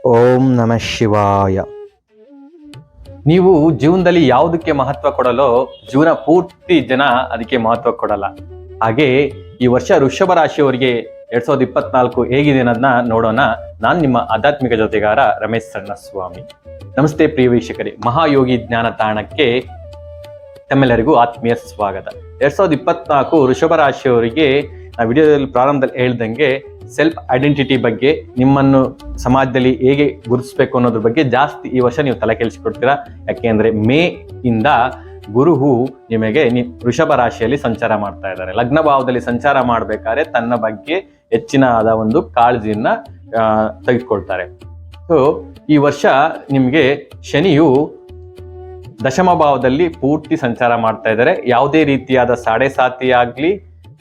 ಓಂ ನಮಃ ಶಿವಾಯ. ನೀವು ಜೀವನದಲ್ಲಿ ಯಾವುದಕ್ಕೆ ಮಹತ್ವ ಕೊಡಲು ಜೀವನ ಪೂರ್ತಿ ಜನ ಅದಕ್ಕೆ ಮಹತ್ವ ಕೊಡಲ್ಲ. ಹಾಗೆ ಈ ವರ್ಷ ವೃಷಭ ರಾಶಿಯವರಿಗೆ 2024 ಹೇಗಿದೆ ಅನ್ನೋದನ್ನ ನೋಡೋಣ. ನಾನು ನಿಮ್ಮ ಆಧ್ಯಾತ್ಮಿಕ ಜೊತೆಗಾರ ರಮೇಶ್ ಸಣ್ಣಸ್ವಾಮಿ. ನಮಸ್ತೆ ಪ್ರಿಯ ವೀಕ್ಷಕರೇ, ಮಹಾಯೋಗಿ ಜ್ಞಾನ ತಾಣಕ್ಕೆ ತಮ್ಮೆಲ್ಲರಿಗೂ ಆತ್ಮೀಯ ಸ್ವಾಗತ. 2024 ವೃಷಭ ರಾಶಿಯವರಿಗೆ ವಿಡಿಯೋದಲ್ಲಿ ಪ್ರಾರಂಭದಲ್ಲಿ ಹೇಳ್ದಂಗೆ ಸೆಲ್ಫ್ ಐಡೆಂಟಿಟಿ ಬಗ್ಗೆ, ನಿಮ್ಮನ್ನು ಸಮಾಜದಲ್ಲಿ ಹೇಗೆ ಗುರುತಿಸಬೇಕು ಅನ್ನೋದ್ರ ಬಗ್ಗೆ ಜಾಸ್ತಿ ಈ ವರ್ಷ ನೀವು ತಲೆ ಕೆಡಿಸಿಕೊಡ್ತೀರಾ. ಯಾಕೆಂದ್ರೆ ಮೇ ಇಂದ ಗುರುವು ನಿಮಗೆ ವೃಷಭ ರಾಶಿಯಲ್ಲಿ ಸಂಚಾರ ಮಾಡ್ತಾ ಇದ್ದಾರೆ. ಲಗ್ನ ಭಾವದಲ್ಲಿ ಸಂಚಾರ ಮಾಡಬೇಕಾದ್ರೆ ತನ್ನ ಬಗ್ಗೆ ಹೆಚ್ಚಿನ ಆದ ಒಂದು ಕಾಳಜಿಯನ್ನ ತೆಗೆದುಕೊಳ್ತಾರೆ. ಸೊ ಈ ವರ್ಷ ನಿಮಗೆ ಶನಿಯು ದಶಮ ಭಾವದಲ್ಲಿ ಪೂರ್ತಿ ಸಂಚಾರ ಮಾಡ್ತಾ ಇದ್ದಾರೆ. ಯಾವುದೇ ರೀತಿಯಾದ ಸಾಡೆ ಸಾತಿ ಆಗ್ಲಿ,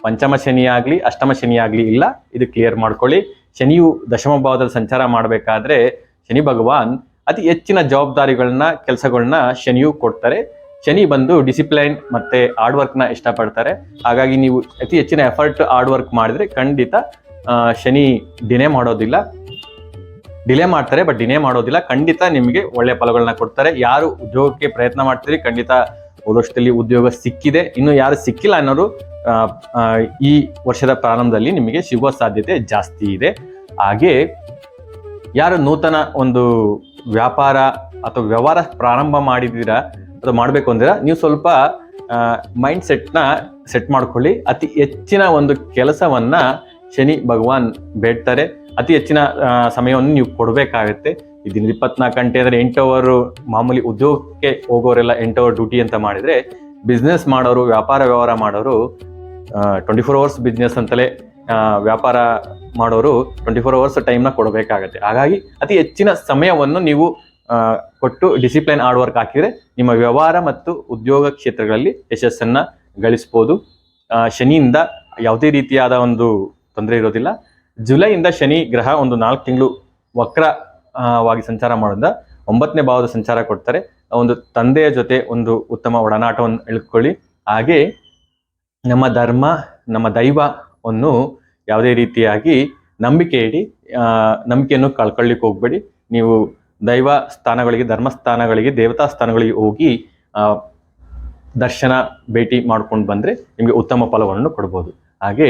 ಪಂಚಮ ಶನಿ ಆಗ್ಲಿ, ಅಷ್ಟಮ ಶನಿ ಆಗ್ಲಿ ಇಲ್ಲ, ಇದು ಕ್ಲಿಯರ್ ಮಾಡ್ಕೊಳ್ಳಿ. ಶನಿಯು ದಶಮ ಭಾವದಲ್ಲಿ ಸಂಚಾರ ಮಾಡಬೇಕಾದ್ರೆ ಶನಿ ಭಗವಾನ್ ಅತಿ ಹೆಚ್ಚಿನ ಜವಾಬ್ದಾರಿಗಳನ್ನ, ಕೆಲಸಗಳನ್ನ ಶನಿಯು ಕೊಡ್ತಾರೆ. ಶನಿ ಬಂದು ಡಿಸಿಪ್ಲೈನ್ ಮತ್ತೆ ಹಾರ್ಡ್ ವರ್ಕ್ನ ಇಷ್ಟಪಡ್ತಾರೆ. ಹಾಗಾಗಿ ನೀವು ಅತಿ ಹೆಚ್ಚಿನ ಎಫರ್ಟ್ ಹಾರ್ಡ್ ವರ್ಕ್ ಮಾಡಿದ್ರೆ ಖಂಡಿತ ಶನಿ ಡಿಲೇ ಮಾಡ್ತಾರೆ, ಬಟ್ ಡಿಲೇ ಮಾಡೋದಿಲ್ಲ. ಖಂಡಿತ ನಿಮಗೆ ಒಳ್ಳೆ ಫಲಗಳನ್ನ ಕೊಡ್ತಾರೆ. ಯಾರು ಉದ್ಯೋಗಕ್ಕೆ ಪ್ರಯತ್ನ ಮಾಡ್ತೀರಿ ಖಂಡಿತ ಹೋದಷ್ಟಲ್ಲಿ ಉದ್ಯೋಗ ಸಿಕ್ಕಿದೆ. ಇನ್ನು ಯಾರು ಸಿಕ್ಕಿಲ್ಲ ಅನ್ನೋರು ಈ ವರ್ಷದ ಪ್ರಾರಂಭದಲ್ಲಿ ನಿಮಗೆ ಸಿಗುವ ಸಾಧ್ಯತೆ ಜಾಸ್ತಿ ಇದೆ. ಹಾಗೆ ಯಾರು ನೂತನ ಒಂದು ವ್ಯಾಪಾರ ಅಥವಾ ವ್ಯವಹಾರ ಪ್ರಾರಂಭ ಮಾಡಿದ್ದೀರಾ ಅಥವಾ ಮಾಡಬೇಕು ಅಂದಿರಾ, ನೀವು ಸ್ವಲ್ಪ ಮೈಂಡ್ ಸೆಟ್ ಮಾಡ್ಕೊಳ್ಳಿ. ಅತಿ ಹೆಚ್ಚಿನ ಒಂದು ಕೆಲಸವನ್ನ ಶನಿ ಭಗವಾನ್ ಬೇಡ್ತಾರೆ. ಅತಿ ಹೆಚ್ಚಿನ ಸಮಯವನ್ನು ನೀವು ಕೊಡಬೇಕಾಗತ್ತೆ. ಇದನ್ನ 24 ಗಂಟೆ ಅಂದರೆ 8 ಅವರ್ ಮಾಮೂಲಿ ಉದ್ಯೋಗಕ್ಕೆ ಹೋಗೋರೆಲ್ಲ 8 ಅವರ್ ಡ್ಯೂಟಿ ಅಂತ ಮಾಡಿದ್ರೆ, ಬಿಸ್ನೆಸ್ ಮಾಡೋರು, ವ್ಯವಹಾರ ಮಾಡೋರು 24 ಅವರ್ಸ್ ಬಿಸ್ನೆಸ್ ಅಂತಲೇ ವ್ಯಾಪಾರ ಮಾಡೋರು 24 ಅವರ್ಸ್ ಟೈಮ್ನ ಕೊಡಬೇಕಾಗತ್ತೆ. ಹಾಗಾಗಿ ಅತಿ ಹೆಚ್ಚಿನ ಸಮಯವನ್ನು ನೀವು ಕೊಟ್ಟು ಡಿಸಿಪ್ಲೈನ್ ಹಾರ್ಡ್ ವರ್ಕ್ ಹಾಕಿದ್ರೆ ನಿಮ್ಮ ವ್ಯವಹಾರ ಮತ್ತು ಉದ್ಯೋಗ ಕ್ಷೇತ್ರಗಳಲ್ಲಿ ಯಶಸ್ಸನ್ನ ಗಳಿಸ್ಬೋದು. ಶನಿಯಿಂದ ಯಾವುದೇ ರೀತಿಯಾದ ಒಂದು ತೊಂದರೆ ಇರೋದಿಲ್ಲ. ಜುಲೈಯಿಂದ ಶನಿ ಗ್ರಹ ಒಂದು 4 ತಿಂಗಳು ವಕ್ರವಾಗಿ ಸಂಚಾರ ಮಾಡೋದ್ರಿಂದ 9ನೇ ಭಾವದ ಸಂಚಾರ ಕೊಡ್ತಾರೆ. ಒಂದು ತಂದೆಯ ಜೊತೆ ಒಂದು ಉತ್ತಮ ಒಡನಾಟವನ್ನು ಇಳ್ಕೊಳ್ಳಿ. ಹಾಗೆ ನಮ್ಮ ಧರ್ಮ, ನಮ್ಮ ದೈವವನ್ನು ಯಾವುದೇ ರೀತಿಯಾಗಿ ನಂಬಿಕೆ ಇಡಿ. ನಂಬಿಕೆಯನ್ನು ಕಳ್ಕೊಳ್ಳಿಕ್ಕೆ ಹೋಗ್ಬೇಡಿ. ನೀವು ದೈವ ಸ್ಥಾನಗಳಿಗೆ, ಧರ್ಮಸ್ಥಾನಗಳಿಗೆ, ದೇವತಾ ಸ್ಥಾನಗಳಿಗೆ ಹೋಗಿ ದರ್ಶನ ಭೇಟಿ ಮಾಡ್ಕೊಂಡು ಬಂದ್ರೆ ನಿಮಗೆ ಉತ್ತಮ ಫಲವನ್ನು ಕೊಡ್ಬೋದು. ಹಾಗೆ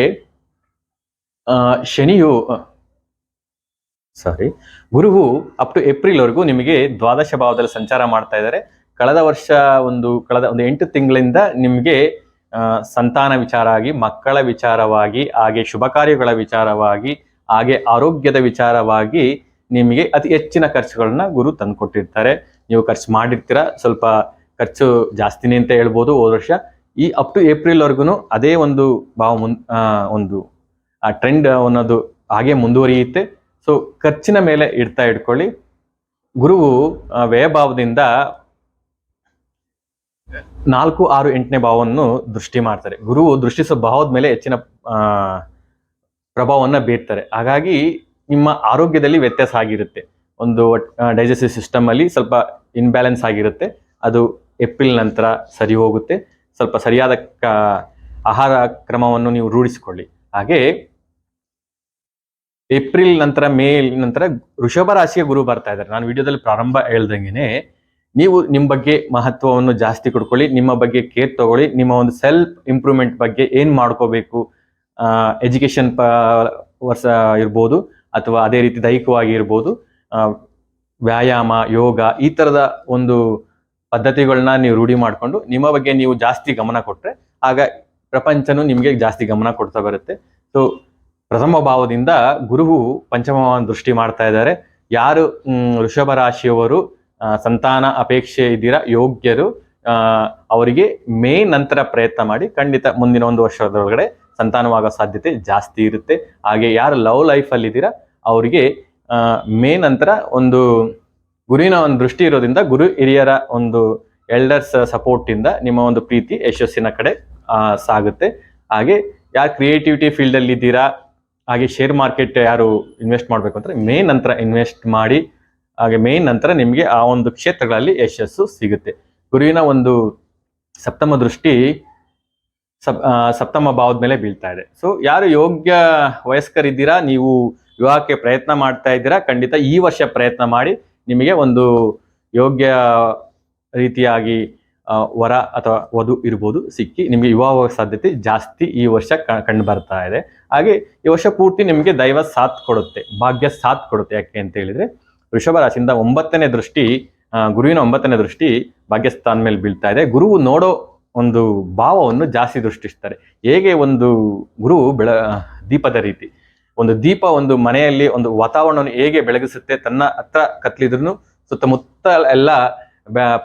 ಗುರುವು ಅಪ್ ಟು ಏಪ್ರಿಲ್ ವರೆಗೂ ನಿಮಗೆ ದ್ವಾದಶ ಭಾವದಲ್ಲಿ ಸಂಚಾರ ಮಾಡ್ತಾ ಇದ್ದಾರೆ. ಕಳೆದ ಒಂದು 8 ತಿಂಗಳಿಂದ ನಿಮಗೆ ಸಂತಾನ ವಿಚಾರವಾಗಿ, ಮಕ್ಕಳ ವಿಚಾರವಾಗಿ, ಹಾಗೆ ಶುಭ ಕಾರ್ಯಗಳ ವಿಚಾರವಾಗಿ, ಹಾಗೆ ಆರೋಗ್ಯದ ವಿಚಾರವಾಗಿ ನಿಮಗೆ ಅತಿ ಹೆಚ್ಚಿನ ಖರ್ಚುಗಳನ್ನ ಗುರು ತಂದುಕೊಟ್ಟಿರ್ತಾರೆ. ನೀವು ಖರ್ಚು ಮಾಡಿರ್ತೀರ, ಸ್ವಲ್ಪ ಖರ್ಚು ಜಾಸ್ತಿನೇ ಅಂತ ಹೇಳ್ಬೋದು. ಹೋದ ವರ್ಷ ಈ ಅಪ್ ಟು ಏಪ್ರಿಲ್ ವರ್ಗು ಅದೇ ಒಂದು ಒಂದು ಆ ಟ್ರೆಂಡ್ ಅನ್ನೋದು ಹಾಗೆ ಮುಂದುವರಿಯುತ್ತೆ. ಸೊ ಖರ್ಚಿನ ಮೇಲೆ ಇಟ್ಕೊಳ್ಳಿ. ಗುರುವು ವ್ಯಯಭಾವದಿಂದ 4, 6, 8ನೇ ಭಾವವನ್ನು ದೃಷ್ಟಿ ಮಾಡ್ತಾರೆ. ಗುರುವು ದೃಷ್ಟಿಸೋ ಭಾವದ ಮೇಲೆ ಹೆಚ್ಚಿನ ಪ್ರಭಾವವನ್ನು ಬೀರ್ತಾರೆ. ಹಾಗಾಗಿ ನಿಮ್ಮ ಆರೋಗ್ಯದಲ್ಲಿ ವ್ಯತ್ಯಾಸ ಆಗಿರುತ್ತೆ. ಒಂದು ಡೈಜೆಸ್ಟಿವ್ ಸಿಸ್ಟಮ್ ಅಲ್ಲಿ ಸ್ವಲ್ಪ ಇನ್ಬ್ಯಾಲೆನ್ಸ್ ಆಗಿರುತ್ತೆ. ಅದು ಏಪ್ರಿಲ್ ನಂತರ ಸರಿ ಹೋಗುತ್ತೆ. ಸ್ವಲ್ಪ ಸರಿಯಾದ ಆಹಾರ ಕ್ರಮವನ್ನು ನೀವು ರೂಢಿಸಿಕೊಳ್ಳಿ. ಹಾಗೆ ಏಪ್ರಿಲ್ ನಂತರ, ಮೇ ನಂತರ ವೃಷಭ ರಾಶಿಯ ಗುರು ಬರ್ತಾ ಇದ್ದಾರೆ. ನಾನು ವಿಡಿಯೋದಲ್ಲಿ ಪ್ರಾರಂಭ ಹೇಳ್ದಂಗೆನೆ ನೀವು ನಿಮ್ಮ ಬಗ್ಗೆ ಮಹತ್ವವನ್ನು ಜಾಸ್ತಿ ಕೊಡ್ಕೊಳ್ಳಿ. ನಿಮ್ಮ ಬಗ್ಗೆ ಕೇರ್ ತಗೊಳ್ಳಿ. ನಿಮ್ಮ ಒಂದು ಸೆಲ್ಫ್ ಇಂಪ್ರೂವ್ಮೆಂಟ್ ಬಗ್ಗೆ ಏನ್ ಮಾಡ್ಕೋಬೇಕು, ಎಜುಕೇಶನ್ ವರ್ಷ ಇರ್ಬೋದು ಅಥವಾ ಅದೇ ರೀತಿ ದೈಹಿಕವಾಗಿ ಇರ್ಬೋದು, ವ್ಯಾಯಾಮ, ಯೋಗ, ಈ ತರದ ಒಂದು ಪದ್ಧತಿಗಳನ್ನ ನೀವು ರೂಢಿ ಮಾಡಿಕೊಂಡು ನಿಮ್ಮ ಬಗ್ಗೆ ನೀವು ಜಾಸ್ತಿ ಗಮನ ಕೊಟ್ರೆ ಆಗ ಪ್ರಪಂಚನೂ ನಿಮಗೆ ಜಾಸ್ತಿ ಗಮನ ಕೊಡ್ತಾ ಬರುತ್ತೆ. ಸೊ ಪ್ರಥಮ ಭಾವದಿಂದ ಗುರುವು ಪಂಚಮವನ್ನು ದೃಷ್ಟಿ ಮಾಡ್ತಾ ಇದ್ದಾರೆ. ಯಾರು ವೃಷಭ ರಾಶಿಯವರು ಸಂತಾನ ಅಪೇಕ್ಷೆ ಇದ್ದೀರಾ, ಯೋಗ್ಯರು, ಅವರಿಗೆ ಮೇ ನಂತರ ಪ್ರಯತ್ನ ಮಾಡಿ. ಖಂಡಿತ ಮುಂದಿನ ಒಂದು ವರ್ಷದೊಳಗಡೆ ಸಂತಾನವಾಗೋ ಸಾಧ್ಯತೆ ಜಾಸ್ತಿ ಇರುತ್ತೆ. ಹಾಗೆ ಯಾರು ಲವ್ ಲೈಫ್ ಅಲ್ಲಿ ಇದ್ದೀರಾ ಅವರಿಗೆ ಮೇ ನಂತರ ಒಂದು ಗುರುವಿನ ಒಂದು ದೃಷ್ಟಿ ಇರೋದ್ರಿಂದ, ಗುರು ಹಿರಿಯರ ಒಂದು ಎಲ್ಡರ್ಸ್ ಸಪೋರ್ಟ್ ಇಂದ ನಿಮ್ಮ ಒಂದು ಪ್ರೀತಿ ಯಶಸ್ಸಿನ ಕಡೆ ಸಾಗುತ್ತೆ. ಹಾಗೆ ಯಾರು ಕ್ರಿಯೇಟಿವಿಟಿ ಫೀಲ್ಡ್ ಅಲ್ಲಿ ಇದ್ದೀರಾ, ಹಾಗೆ ಶೇರ್ ಮಾರ್ಕೆಟ್ ಯಾರು ಇನ್ವೆಸ್ಟ್ ಮಾಡ್ಬೇಕು ಅಂದ್ರೆ ಮೇ ನಂತರ ಇನ್ವೆಸ್ಟ್ ಮಾಡಿ. ಹಾಗೆ ಮೇ ನಂತರ ನಿಮಗೆ ಆ ಒಂದು ಕ್ಷೇತ್ರಗಳಲ್ಲಿ ಯಶಸ್ಸು ಸಿಗುತ್ತೆ. ಗುರುವಿನ ಒಂದು ಸಪ್ತಮ ದೃಷ್ಟಿ ಸಪ್ತಮ ಭಾವದ ಮೇಲೆ ಬೀಳ್ತಾ ಇದೆ. ಸೊ ಯಾರು ಯೋಗ್ಯ ವಯಸ್ಕರಿದ್ದೀರಾ, ನೀವು ವಿವಾಹಕ್ಕೆ ಪ್ರಯತ್ನ ಮಾಡ್ತಾ ಇದ್ದೀರಾ, ಖಂಡಿತ ಈ ವರ್ಷ ಪ್ರಯತ್ನ ಮಾಡಿ. ನಿಮಗೆ ಒಂದು ಯೋಗ್ಯ ರೀತಿಯಾಗಿ ವರ ಅಥವಾ ವಧು ಇರ್ಬೋದು ಸಿಕ್ಕಿ ನಿಮಗೆ ವಿವಾಹ ಸಾಧ್ಯತೆ ಜಾಸ್ತಿ ಈ ವರ್ಷ ಕಂಡು ಬರ್ತಾ ಇದೆ. ಹಾಗೆ ಈ ವರ್ಷ ಪೂರ್ತಿ ನಿಮಗೆ ದೈವ ಸಾಥ್ ಕೊಡುತ್ತೆ, ಭಾಗ್ಯ ಸಾಥ್ ಕೊಡುತ್ತೆ. ಯಾಕೆ ಅಂತ ಹೇಳಿದ್ರೆ ವೃಷಭ ರಾಶಿಯಿಂದ 9ನೇ ದೃಷ್ಟಿ, ಗುರುವಿನ 9ನೇ ದೃಷ್ಟಿ ಭಾಗ್ಯಸ್ಥಾನ ಮೇಲೆ ಬೀಳ್ತಾ ಇದೆ. ಗುರುವು ನೋಡೋ ಒಂದು ಭಾವವನ್ನು ಜಾಸ್ತಿ ದೃಷ್ಟಿಸ್ತಾರೆ. ಹೇಗೆ ಒಂದು ಗುರು ದೀಪದ ರೀತಿ, ಒಂದು ದೀಪ ಒಂದು ಮನೆಯಲ್ಲಿ ಒಂದು ವಾತಾವರಣವನ್ನು ಹೇಗೆ ಬೆಳಗಿಸುತ್ತೆ, ತನ್ನ ಹತ್ರ ಕತ್ಲಿದ್ರು ಸುತ್ತಮುತ್ತ ಎಲ್ಲ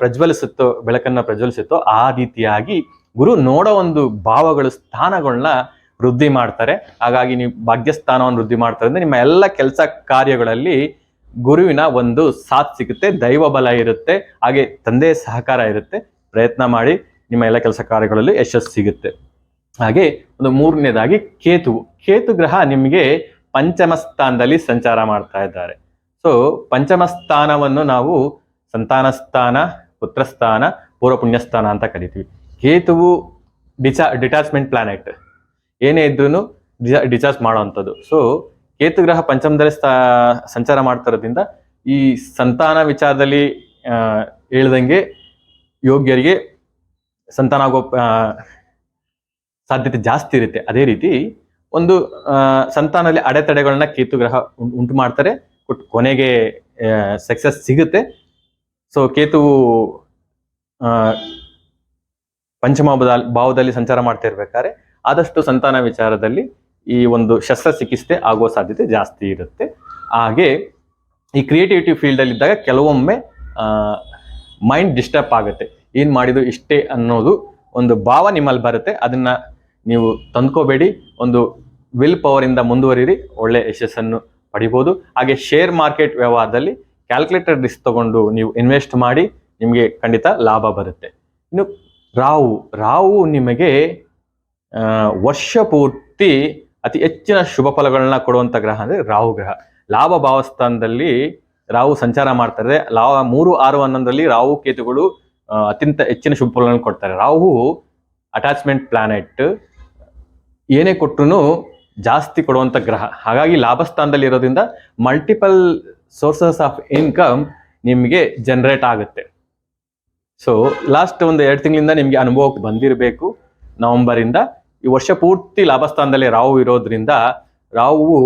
ಪ್ರಜ್ವಲಿಸುತ್ತೋ, ಬೆಳಕನ್ನ ಪ್ರಜ್ವಲಿಸುತ್ತೋ, ಆ ರೀತಿಯಾಗಿ ಗುರು ನೋಡೋ ಒಂದು ಭಾವಗಳು, ಸ್ಥಾನಗಳನ್ನ ವೃದ್ಧಿ ಮಾಡ್ತಾರೆ. ಹಾಗಾಗಿ ನೀವು ಭಾಗ್ಯಸ್ಥಾನವನ್ನು ವೃದ್ಧಿ ಮಾಡ್ತಾರೆ ಅಂದ್ರೆ ನಿಮ್ಮ ಎಲ್ಲ ಕೆಲಸ ಕಾರ್ಯಗಳಲ್ಲಿ ಗುರುವಿನ ಒಂದು ಸಾಥ್ ಸಿಗುತ್ತೆ, ದೈವ ಬಲ ಇರುತ್ತೆ, ಹಾಗೆ ತಂದೆಯ ಸಹಕಾರ ಇರುತ್ತೆ. ಪ್ರಯತ್ನ ಮಾಡಿ, ನಿಮ್ಮ ಎಲ್ಲ ಕೆಲಸ ಕಾರ್ಯಗಳಲ್ಲಿ ಯಶಸ್ಸು ಸಿಗುತ್ತೆ. ಹಾಗೆ ಒಂದು 3ನೇದಾಗಿ ಕೇತು ಗ್ರಹ ನಿಮಗೆ ಪಂಚಮ ಸ್ಥಾನದಲ್ಲಿ ಸಂಚಾರ ಮಾಡ್ತಾ ಇದ್ದಾರೆ. ಸೊ ಪಂಚಮ ಸ್ಥಾನವನ್ನು ನಾವು ಸಂತಾನ ಸ್ಥಾನ, ಪುತ್ರಸ್ಥಾನ, ಪೂರ್ವ ಪುಣ್ಯಸ್ಥಾನ ಅಂತ ಕರಿತೀವಿ. ಕೇತುವು ಡಿಟ್ಯಾಚ್ಮೆಂಟ್ ಪ್ಲಾನೆಟ್, ಏನೇ ಇದ್ರೂ ಡಿಚಾರ್ಜ್ ಮಾಡುವಂಥದ್ದು. ಸೊ ಕೇತು ಗ್ರಹ ಪಂಚಮದಲ್ಲಿ ಸಂಚಾರ ಮಾಡ್ತಿರೋದ್ರಿಂದ ಈ ಸಂತಾನ ವಿಚಾರದಲ್ಲಿ ಹೇಳ್ದಂಗೆ ಯೋಗ್ಯರಿಗೆ ಸಂತಾನ ಆಗೋ ಸಾಧ್ಯತೆ ಜಾಸ್ತಿ ಇರುತ್ತೆ. ಅದೇ ರೀತಿ ಒಂದು ಸಂತಾನದಲ್ಲಿ ಅಡೆತಡೆಗಳನ್ನ ಕೇತು ಗ್ರಹ ಉಂಟು ಮಾಡ್ತಾರೆ, ಕೊನೆಗೆ ಸಕ್ಸಸ್ ಸಿಗುತ್ತೆ. ಸೊ ಕೇತುವು ಪಂಚಮ ಭಾವದಲ್ಲಿ ಸಂಚಾರ ಮಾಡ್ತಾ ಇರ್ಬೇಕಾದ್ರೆ ಆದಷ್ಟು ಸಂತಾನ ವಿಚಾರದಲ್ಲಿ ಈ ಒಂದು ಶಸ್ತ್ರಚಿಕಿತ್ಸೆ ಆಗೋ ಸಾಧ್ಯತೆ ಜಾಸ್ತಿ ಇರುತ್ತೆ. ಹಾಗೆ ಈ ಕ್ರಿಯೇಟಿವಿಟಿ ಫೀಲ್ಡಲ್ಲಿ ಇದ್ದಾಗ ಕೆಲವೊಮ್ಮೆ ಮೈಂಡ್ ಡಿಸ್ಟರ್ಬ್ ಆಗುತ್ತೆ. ಏನು ಮಾಡಿದ್ರು ಇಷ್ಟೇ ಅನ್ನೋದು ಒಂದು ಭಾವ ನಿಮ್ಮಲ್ಲಿ ಬರುತ್ತೆ. ಅದನ್ನ ನೀವು ತಂದ್ಕೋಬೇಡಿ, ಒಂದು ವಿಲ್ ಪವರ್ ಇಂದ ಮುಂದುವರಿರಿ, ಒಳ್ಳೆ ಯಶಸ್ಸನ್ನು ಪಡಿಬೋದು. ಹಾಗೆ ಶೇರ್ ಮಾರ್ಕೆಟ್ ವ್ಯವಹಾರದಲ್ಲಿ ಕ್ಯಾಲ್ಕುಲೇಟರ್ ರಿಸ್ಕ್ ತಗೊಂಡು ನೀವು ಇನ್ವೆಸ್ಟ್ ಮಾಡಿ, ನಿಮಗೆ ಖಂಡಿತ ಲಾಭ ಬರುತ್ತೆ. ಇನ್ನು ರಾಹು ನಿಮಗೆ ವರ್ಷ ಪೂರ್ತಿ ಅತಿ ಹೆಚ್ಚಿನ ಶುಭ ಫಲಗಳನ್ನ ಕೊಡುವಂತ ಗ್ರಹ ಅಂದ್ರೆ ರಾಹು ಗ್ರಹ. ಲಾಭ ಭಾವಸ್ಥಾನದಲ್ಲಿ ರಾಹು ಸಂಚಾರ ಮಾಡ್ತಾರೆ. 3, 6, 11ರಲ್ಲಿ ರಾಹು ಕೇತುಗಳು ಅತ್ಯಂತ ಹೆಚ್ಚಿನ ಶುಭ ಫಲಗಳನ್ನು ಕೊಡ್ತಾರೆ. ರಾಹು ಅಟ್ಯಾಚ್ಮೆಂಟ್ ಪ್ಲಾನೆಟ್, ಏನೇ ಕೊಟ್ಟರು ಜಾಸ್ತಿ ಕೊಡುವಂತ ಗ್ರಹ. ಹಾಗಾಗಿ ಲಾಭ ಸ್ಥಾನದಲ್ಲಿ ಇರೋದ್ರಿಂದ ಮಲ್ಟಿಪಲ್ ಸೋರ್ಸಸ್ ಆಫ್ ಇನ್ಕಮ್ ನಿಮಗೆ ಜನರೇಟ್ ಆಗುತ್ತೆ. ಸೊ ಲಾಸ್ಟ್ ಒಂದು 2 ತಿಂಗಳಿಂದ ನಿಮಗೆ ಅನುಭವಕ್ಕೆ ಬಂದಿರಬೇಕು. ನವೆಂಬರ್ ಇಂದ ಈ ವರ್ಷ ಪೂರ್ತಿ ಲಾಭಸ್ಥಾನದಲ್ಲಿ ರಾಹು ಇರೋದ್ರಿಂದ, ರಾಹುವು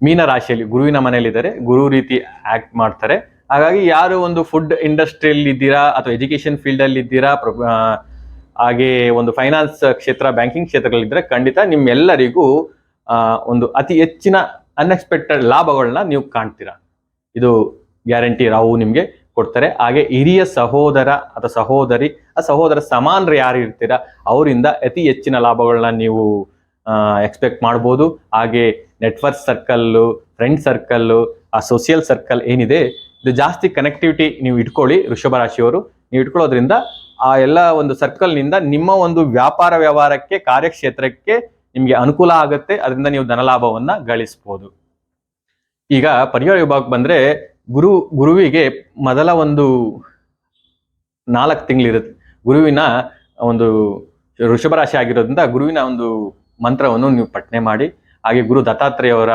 ಮೀನ ರಾಶಿಯಲ್ಲಿ ಗುರುವಿನ ಮನೆಯಲ್ಲಿದ್ದಾರೆ, ಗುರು ರೀತಿ ಆಕ್ಟ್ ಮಾಡ್ತಾರೆ. ಹಾಗಾಗಿ ಯಾರು ಒಂದು ಫುಡ್ ಇಂಡಸ್ಟ್ರಿಯಲ್ಲಿ ಇದ್ದೀರಾ ಅಥವಾ ಎಜುಕೇಶನ್ ಫೀಲ್ಡ್ ಅಲ್ಲಿ ಇದ್ದೀರಾ, ಹಾಗೆ ಒಂದು ಫೈನಾನ್ಸ್ ಕ್ಷೇತ್ರ, ಬ್ಯಾಂಕಿಂಗ್ ಕ್ಷೇತ್ರಗಳಿದ್ರೆ ಖಂಡಿತ ನಿಮ್ಮೆಲ್ಲರಿಗೂ ಒಂದು ಅತಿ ಹೆಚ್ಚಿನ ಅನ್ಎಕ್ಸ್ಪೆಕ್ಟೆಡ್ ಲಾಭಗಳನ್ನ ನೀವು ಕಾಣ್ತೀರಾ. ಇದು ಗ್ಯಾರಂಟಿ ರಾಹು ನಿಮ್ಗೆ ಕೊಡ್ತಾರೆ. ಹಾಗೆ ಹಿರಿಯ ಸಹೋದರ ಅಥವಾ ಸಹೋದರಿ, ಆ ಸಹೋದರ ಸಮಾನರು ಯಾರು ಇರ್ತೀರಾ ಅವರಿಂದ ಅತಿ ಹೆಚ್ಚಿನ ಲಾಭಗಳನ್ನ ನೀವು ಎಕ್ಸ್ಪೆಕ್ಟ್ ಮಾಡ್ಬೋದು. ಹಾಗೆ ನೆಟ್ವರ್ಕ್ ಸರ್ಕಲ್ಲು, ಫ್ರೆಂಡ್ ಸರ್ಕಲ್ಲು, ಆ ಸೋಷಿಯಲ್ ಸರ್ಕಲ್ ಏನಿದೆ ಇದು ಜಾಸ್ತಿ ಕನೆಕ್ಟಿವಿಟಿ ನೀವು ಇಟ್ಕೊಳ್ಳಿ. ವೃಷಭ ರಾಶಿಯವರು ನೀವು ಇಟ್ಕೊಳ್ಳೋದ್ರಿಂದ ಆ ಎಲ್ಲ ಒಂದು ಸರ್ಕಲ್ನಿಂದ ನಿಮ್ಮ ಒಂದು ವ್ಯಾಪಾರ ವ್ಯವಹಾರಕ್ಕೆ, ಕಾರ್ಯಕ್ಷೇತ್ರಕ್ಕೆ ನಿಮಗೆ ಅನುಕೂಲ ಆಗುತ್ತೆ. ಅದರಿಂದ ನೀವು ಧನಲಾಭವನ್ನ ಗಳಿಸ್ಬೋದು. ಈಗ ಪರಿಹಾರ ವಿಭಾಗಕ್ಕೆ ಬಂದ್ರೆ ಗುರುವಿಗೆ ಮೊದಲ ಒಂದು 4 ತಿಂಗಳಿರುತ್ತೆ. ಗುರುವಿನ ಒಂದು ವೃಷಭ ರಾಶಿ ಆಗಿರೋದ್ರಿಂದ ಗುರುವಿನ ಒಂದು ಮಂತ್ರವನ್ನು ನೀವು ಪಠನೆ ಮಾಡಿ. ಹಾಗೆ ಗುರು ದತ್ತಾತ್ರೇಯವರ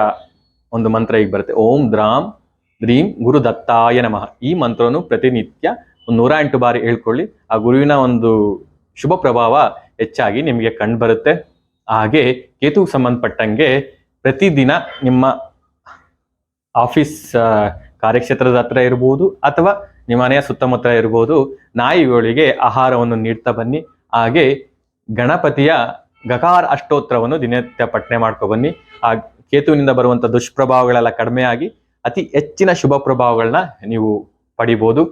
ಒಂದು ಮಂತ್ರ ಈಗ ಬರುತ್ತೆ, ಓಂ ದ್ರಾಂ ದ್ರೀಂ ಗುರು ದತ್ತಾಯ ನಮಃ. ಈ ಮಂತ್ರವನ್ನು ಪ್ರತಿನಿತ್ಯ 108 ಬಾರಿ ಹೇಳ್ಕೊಳ್ಳಿ. ಆ ಗುರುವಿನ ಒಂದು ಶುಭ ಪ್ರಭಾವ ಹೆಚ್ಚಾಗಿ ನಿಮಗೆ ಕಂಡು ಬರುತ್ತೆ. ಹಾಗೆ ಕೇತುಗೆ ಸಂಬಂಧಪಟ್ಟಂಗೆ ಪ್ರತಿದಿನ ನಿಮ್ಮ ಆಫೀಸ್ ಕಾರ್ಯಕ್ಷೇತ್ರದ ಹತ್ರ ಇರ್ಬೋದು ಅಥವಾ ನಿಮ್ಮ ಮನೆಯ ಸುತ್ತಮುತ್ತ ಇರ್ಬೋದು, ನಾಯಿಗಳಿಗೆ ಆಹಾರವನ್ನು ನೀಡ್ತಾ ಬನ್ನಿ. ಹಾಗೆ ಗಣಪತಿಯ ಗಕಾರ ಅಷ್ಟೋತ್ರವನ್ನು ದಿನನಿತ್ಯ ಪಠನೆ ಮಾಡ್ಕೊ ಬನ್ನಿ. ಆ ಕೇತುವಿನಿಂದ ಬರುವಂತ ದುಷ್ಪ್ರಭಾವಗಳೆಲ್ಲ ಕಡಿಮೆ ಆಗಿ ಅತಿ ಹೆಚ್ಚಿನ ಶುಭ ಪ್ರಭಾವಗಳನ್ನ ನೀವು ಪಡಿಬೋದು.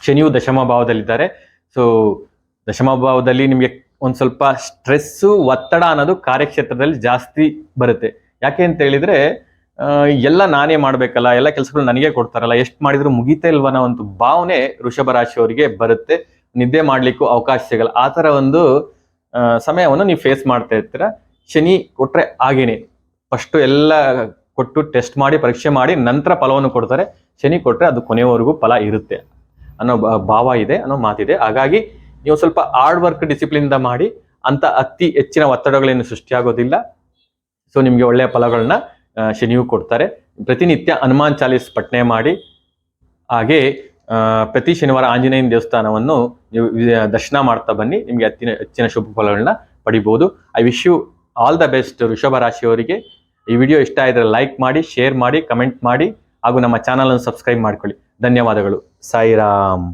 ಶನಿಯು ದಶಮ ಭಾವದಲ್ಲಿದ್ದಾರೆ. ಸೊ ದಶಮ ಭಾವದಲ್ಲಿ ನಿಮಗೆ ಒಂದ್ ಸ್ವಲ್ಪ ಸ್ಟ್ರೆಸ್ಸು, ಒತ್ತಡ ಅನ್ನೋದು ಕಾರ್ಯಕ್ಷೇತ್ರದಲ್ಲಿ ಜಾಸ್ತಿ ಬರುತ್ತೆ. ಯಾಕೆ ಅಂತ ಹೇಳಿದ್ರೆ ಎಲ್ಲ ನಾನೇ ಮಾಡ್ಬೇಕಲ್ಲ, ಎಲ್ಲ ಕೆಲಸಗಳು ನನಗೆ ಕೊಡ್ತಾರಲ್ಲ, ಎಷ್ಟು ಮಾಡಿದ್ರು ಮುಗಿತಾ ಇಲ್ವನ್ನೋ ಒಂದು ಭಾವನೆ ವೃಷಭ ರಾಶಿಯವರಿಗೆ ಬರುತ್ತೆ. ನಿದ್ದೆ ಮಾಡ್ಲಿಕ್ಕೂ ಅವಕಾಶ ಸಿಗಲ್ಲ. ಆ ತರ ಒಂದು ಸಮಯವನ್ನು ನೀವು ಫೇಸ್ ಮಾಡ್ತಾ ಇರ್ತೀರ. ಶನಿ ಕೊಟ್ರೆ ಹಾಗೇನೆ, ಫಸ್ಟ್ ಎಲ್ಲ ಕೊಟ್ಟು ಟೆಸ್ಟ್ ಮಾಡಿ, ಪರೀಕ್ಷೆ ಮಾಡಿ ನಂತರ ಫಲವನ್ನು ಕೊಡ್ತಾರೆ. ಶನಿ ಕೊಟ್ರೆ ಅದು ಕೊನೆಯವರೆಗೂ ಫಲ ಇರುತ್ತೆ ಅನ್ನೋ ಭಾವ ಇದೆ, ಅನ್ನೋ ಮಾತಿದೆ. ಹಾಗಾಗಿ ನೀವು ಸ್ವಲ್ಪ ಹಾರ್ಡ್ ವರ್ಕ್ ಡಿಸಿಪ್ಲಿನ್ ಇಂದ ಮಾಡಿ, ಅಂತ ಅತಿ ಹೆಚ್ಚಿನ ಒತ್ತಡಗಳೇನು ಸೃಷ್ಟಿಯಾಗೋದಿಲ್ಲ. ಸೊ ನಿಮ್ಗೆ ಒಳ್ಳೆಯ ಫಲಗಳನ್ನ ಶನಿಯು ಕೊಡ್ತಾರೆ. ಪ್ರತಿನಿತ್ಯ ಹನುಮಾನ್ ಚಾಲೀಸ್ ಪಠನೆ ಮಾಡಿ, ಹಾಗೆ ಪ್ರತಿ ಶನಿವಾರ ಆಂಜನೇಯನ ದೇವಸ್ಥಾನವನ್ನು ನೀವು ದರ್ಶನ ಮಾಡ್ತಾ ಬನ್ನಿ. ನಿಮಗೆ ಹೆಚ್ಚಿನ ಶುಭ ಫಲಗಳನ್ನ ಪಡಿಬಹುದು. I wish you all the best ವೃಷಭ ರಾಶಿಯವರಿಗೆ. ಈ ವಿಡಿಯೋ ಇಷ್ಟ ಆಗಿದ್ರೆ ಲೈಕ್ ಮಾಡಿ, ಶೇರ್ ಮಾಡಿ, ಕಮೆಂಟ್ ಮಾಡಿ, ಹಾಗೂ ನಮ್ಮ ಚಾನಲ್ ಅನ್ನು ಸಬ್ಸ್ಕ್ರೈಬ್ ಮಾಡ್ಕೊಳ್ಳಿ. ಧನ್ಯವಾದಗಳು. ಸಾಯಿರಾಮ್.